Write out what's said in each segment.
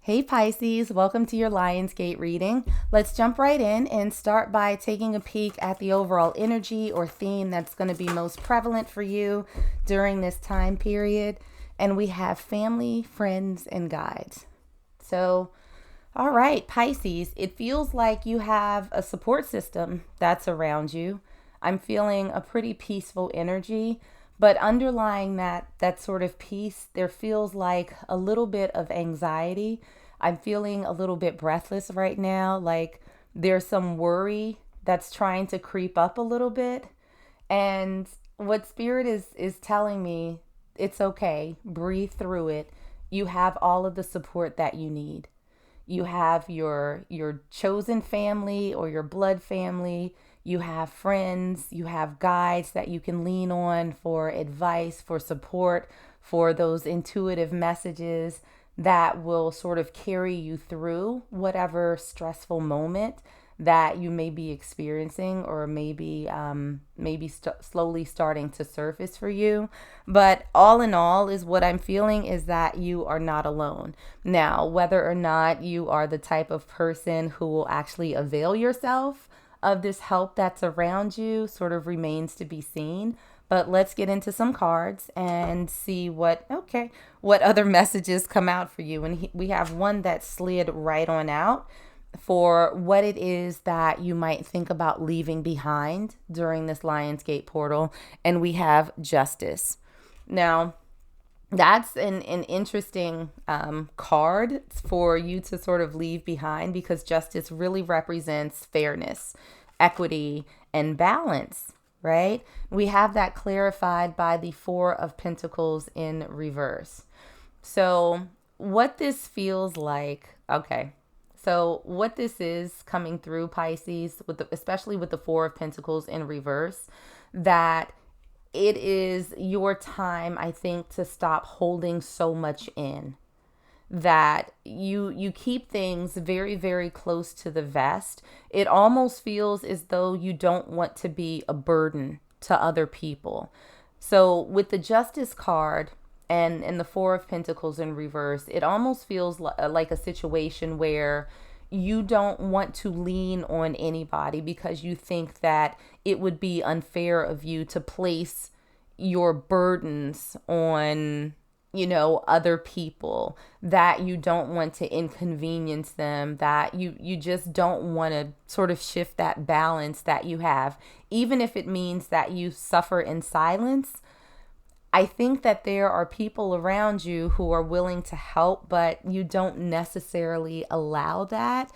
Hey Pisces, welcome to your Lionsgate reading. Let's jump right in and start by taking a peek at the overall energy or theme that's going to be most prevalent for you during this time period. And we have family, friends, and guides. So, all right, Pisces, it feels like you have a support system that's around you. I'm feeling a pretty peaceful energy, but underlying that sort of peace, there feels like a little bit of anxiety. I'm feeling a little bit breathless right now, like there's some worry that's trying to creep up a little bit. And what spirit is telling me, it's okay. Breathe through it. You have all of the support that you need. You have your chosen family or your blood family. You have friends, you have guides that you can lean on for advice, for support, for those intuitive messages that will sort of carry you through whatever stressful moment that you may be experiencing, or maybe slowly starting to surface for you. But all in all, is what I'm feeling is that you are not alone. Now, whether or not you are the type of person who will actually avail yourself of this help that's around you sort of remains to be seen. But let's get into some cards and see what other messages come out for you. And we have one that slid right on out for what it is that you might think about leaving behind during this Lionsgate portal. And we have justice. Now, that's an interesting card for you to sort of leave behind, because justice really represents fairness, equity, and balance, right? We have that clarified by the Four of Pentacles in reverse. So what this feels like, so what this is coming through, Pisces, especially with the Four of Pentacles in reverse, that it is your time, I think, to stop holding so much in. That you keep things very, very close to the vest. It almost feels as though you don't want to be a burden to other people. So with the Justice card and the Four of Pentacles in reverse, it almost feels like a situation where you don't want to lean on anybody because you think that it would be unfair of you to place your burdens on, other people, that you don't want to inconvenience them, that you just don't want to sort of shift that balance that you have, even if it means that you suffer in silence. I think that there are people around you who are willing to help, but you don't necessarily allow that.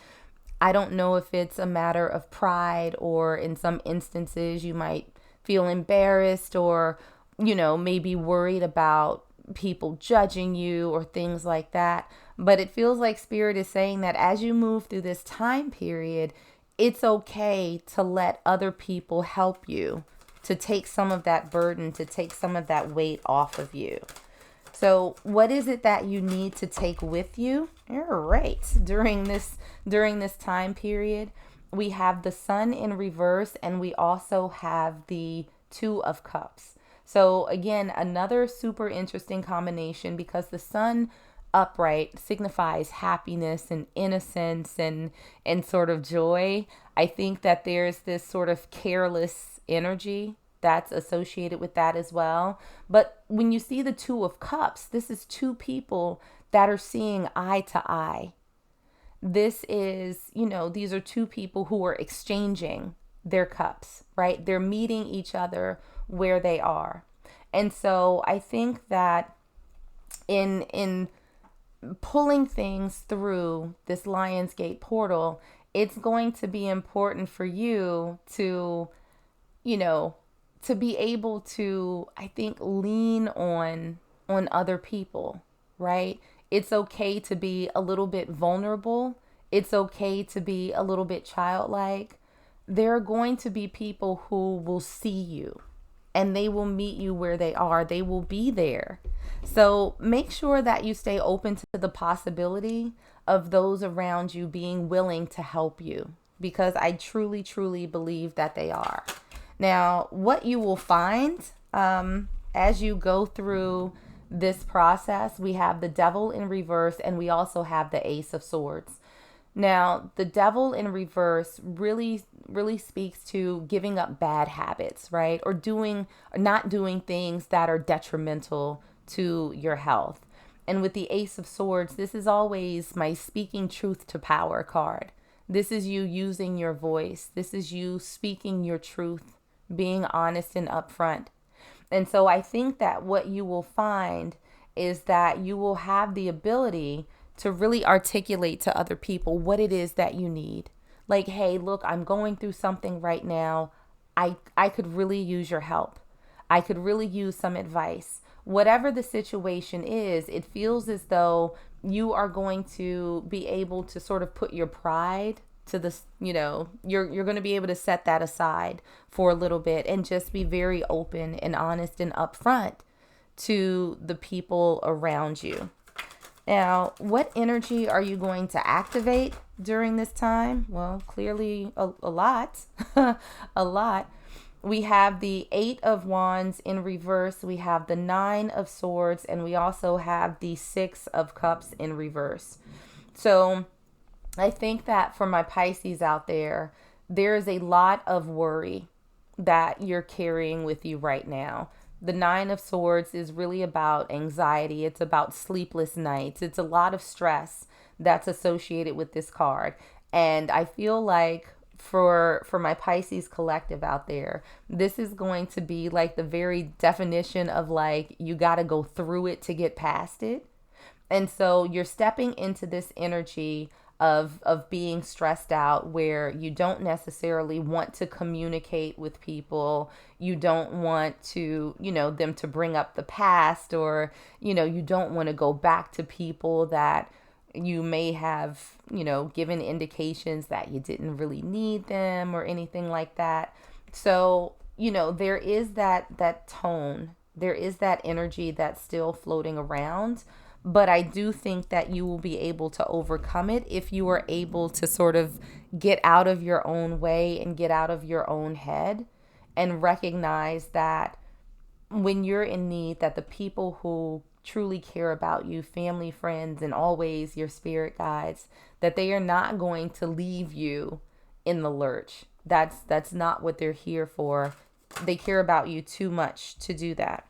I don't know if it's a matter of pride, or in some instances you might feel embarrassed, or, maybe worried about people judging you or things like that. But it feels like Spirit is saying that as you move through this time period, it's okay to let other people help you, to take some of that burden, to take some of that weight off of you. So what is it that you need to take with you? All right. During this time period, we have the Sun in reverse, and we also have the Two of Cups. So again, another super interesting combination, because the Sun upright signifies happiness and innocence and sort of joy. I think that there's this sort of careless energy that's associated with that as well. But when you see the Two of Cups, this is two people that are seeing eye to eye. This is, these are two people who are exchanging their cups, right? They're meeting each other where they are. And so I think that in pulling things through this Lionsgate portal, it's going to be important for you to, to be able to, I think, lean on other people, right? It's okay to be a little bit vulnerable. It's okay to be a little bit childlike. There are going to be people who will see you, and they will meet you where they are. They will be there. So make sure that you stay open to the possibility of those around you being willing to help you, because I truly, truly believe that they are. Now, what you will find as you go through this process, we have the Devil in reverse, and we also have the Ace of Swords. Now, the Devil in reverse really speaks to giving up bad habits, right? Or not doing things that are detrimental to your health. And with the Ace of Swords, this is always my speaking truth to power card. This is you using your voice. This is you speaking your truth, being honest and upfront. And so I think that what you will find is that you will have the ability to really articulate to other people what it is that you need. Like, hey, look, I'm going through something right now. I could really use your help. I could really use some advice. Whatever the situation is, it feels as though you are going to be able to sort of put your pride to this, you're going to be able to set that aside for a little bit and just be very open and honest and upfront to the people around you. Now, what energy are you going to activate during this time? Well, clearly a lot, a lot. We have the Eight of Wands in reverse. We have the Nine of Swords, and we also have the Six of Cups in reverse. So I think that for my Pisces out there, there is a lot of worry that you're carrying with you right now. The Nine of Swords is really about anxiety. It's about sleepless nights. It's a lot of stress that's associated with this card. And I feel like for my Pisces collective out there, this is going to be like the very definition of like, you got to go through it to get past it. And so you're stepping into this energy of being stressed out, where you don't necessarily want to communicate with people. You don't want to, them to bring up the past, or, you don't want to go back to people that you may have, given indications that you didn't really need them or anything like that. So, there is that tone, there is that energy that's still floating around. But I do think that you will be able to overcome it if you are able to sort of get out of your own way and get out of your own head and recognize that when you're in need, that the people who truly care about you, family, friends, and always your spirit guides, that they are not going to leave you in the lurch. That's not what they're here for. They care about you too much to do that.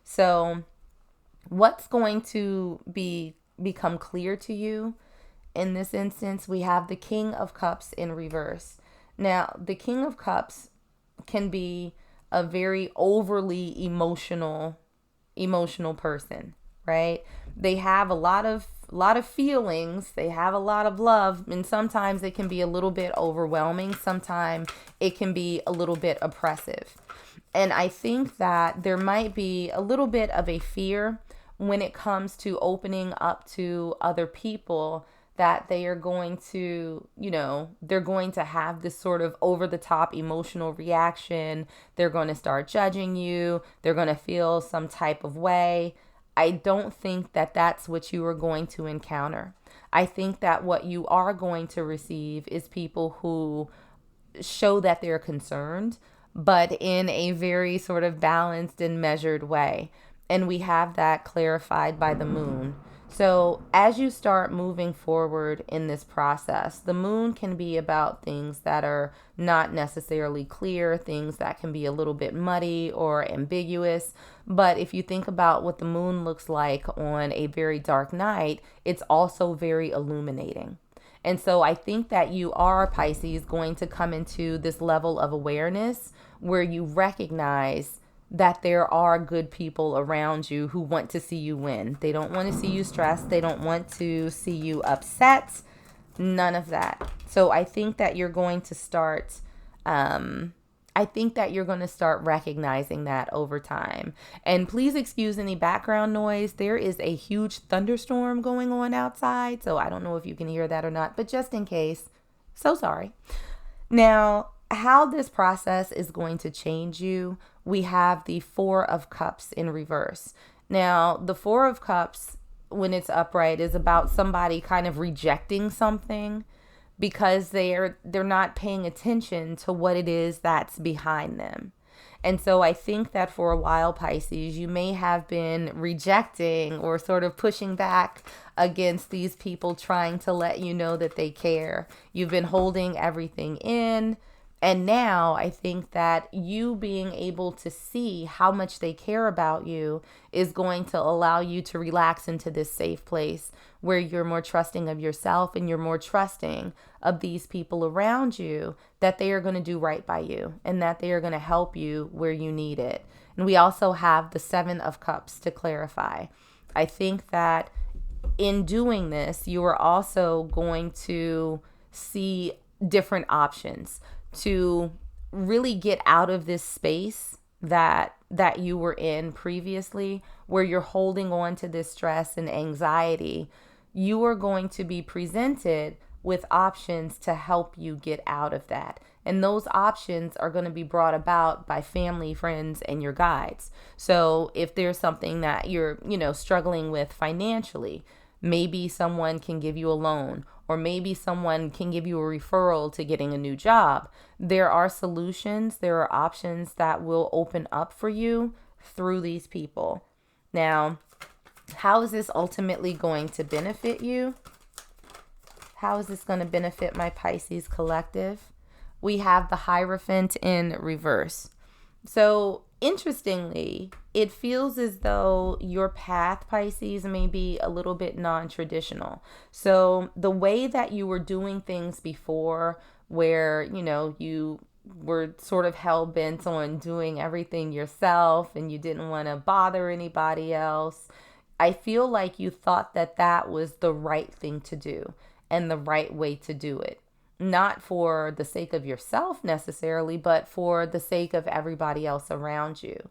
So what's going to become clear to you in this instance? We have the King of Cups in reverse. Now, the King of Cups can be a very overly emotional person, right? They have a lot of feelings, they have a lot of love, and sometimes it can be a little bit overwhelming. Sometimes it can be a little bit oppressive. And I think that there might be a little bit of a fear when it comes to opening up to other people, that they are going to, they're going to have this sort of over the top emotional reaction. They're going to start judging you. They're going to feel some type of way. I don't think that that's what you are going to encounter. I think that what you are going to receive is people who show that they're concerned, but in a very sort of balanced and measured way. And we have that clarified by the moon. So as you start moving forward in this process, the moon can be about things that are not necessarily clear, things that can be a little bit muddy or ambiguous. But if you think about what the moon looks like on a very dark night, it's also very illuminating. And so I think that you are, Pisces, going to come into this level of awareness where you recognize that there are good people around you who want to see you win. They don't want to see you stressed. They don't want to see you upset. None of that. So I think that you're going to start, recognizing that over time. And please excuse any background noise. There is a huge thunderstorm going on outside, so I don't know if you can hear that or not, but just in case, so sorry. Now, how this process is going to change you, we have the Four of Cups in reverse. Now, the Four of Cups, when it's upright, is about somebody kind of rejecting something because they're not paying attention to what it is that's behind them. And so I think that for a while, Pisces, you may have been rejecting or sort of pushing back against these people trying to let you know that they care. You've been holding everything in. And now I think that you being able to see how much they care about you is going to allow you to relax into this safe place where you're more trusting of yourself and you're more trusting of these people around you, that they are going to do right by you and that they are going to help you where you need it. And we also have the Seven of Cups to clarify. I think that in doing this, you are also going to see different options to really get out of this space that you were in previously, where you're holding on to this stress and anxiety. You are going to be presented with options to help you get out of that. And those options are going to be brought about by family, friends, and your guides. So if there's something that you're, struggling with financially, maybe someone can give you a loan, or maybe someone can give you a referral to getting a new job. There are solutions, there are options that will open up for you through these people. Now, how is this ultimately going to benefit you? How is this going to benefit my Pisces collective? We have the Hierophant in reverse. So interestingly, it feels as though your path, Pisces, may be a little bit non-traditional. So the way that you were doing things before, where, you were sort of hell-bent on doing everything yourself and you didn't want to bother anybody else, I feel like you thought that that was the right thing to do and the right way to do it. Not for the sake of yourself necessarily, but for the sake of everybody else around you.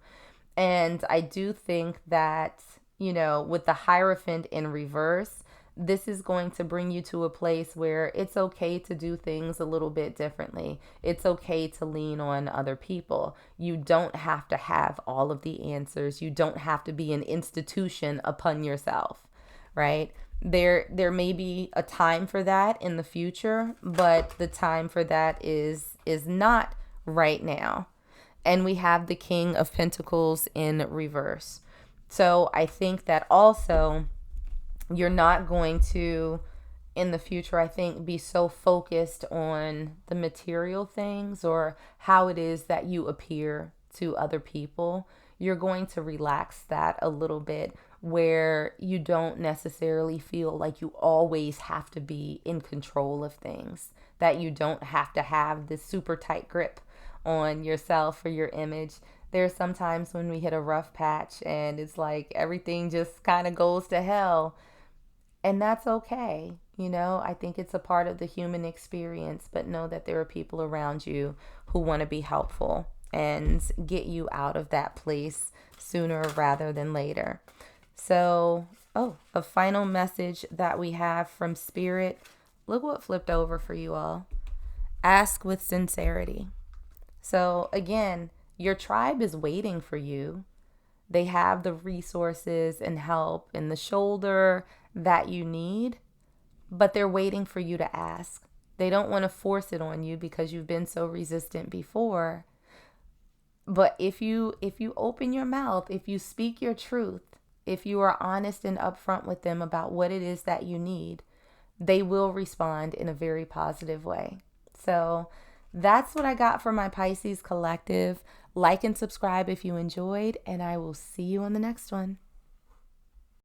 And I do think that, with the Hierophant in reverse, this is going to bring you to a place where it's okay to do things a little bit differently. It's okay to lean on other people. You don't have to have all of the answers. You don't have to be an institution upon yourself, right? There may be a time for that in the future, but the time for that is not right now. And we have the King of Pentacles in reverse. So I think that also you're not going to, in the future, I think, be so focused on the material things or how it is that you appear to other people. You're going to relax that a little bit, where you don't necessarily feel like you always have to be in control of things, that you don't have to have this super tight grip on yourself or your image. There's sometimes when we hit a rough patch and it's like everything just kind of goes to hell, and that's okay. I think it's a part of the human experience, but know that there are people around you who want to be helpful and get you out of that place sooner rather than later. So, a final message that we have from Spirit. Look what flipped over for you all. Ask with sincerity. So again, your tribe is waiting for you. They have the resources and help and the shoulder that you need, but they're waiting for you to ask. They don't want to force it on you because you've been so resistant before. But if you open your mouth, if you speak your truth, if you are honest and upfront with them about what it is that you need, they will respond in a very positive way. So that's what I got for my Pisces collective. Like and subscribe if you enjoyed, and I will see you on the next one.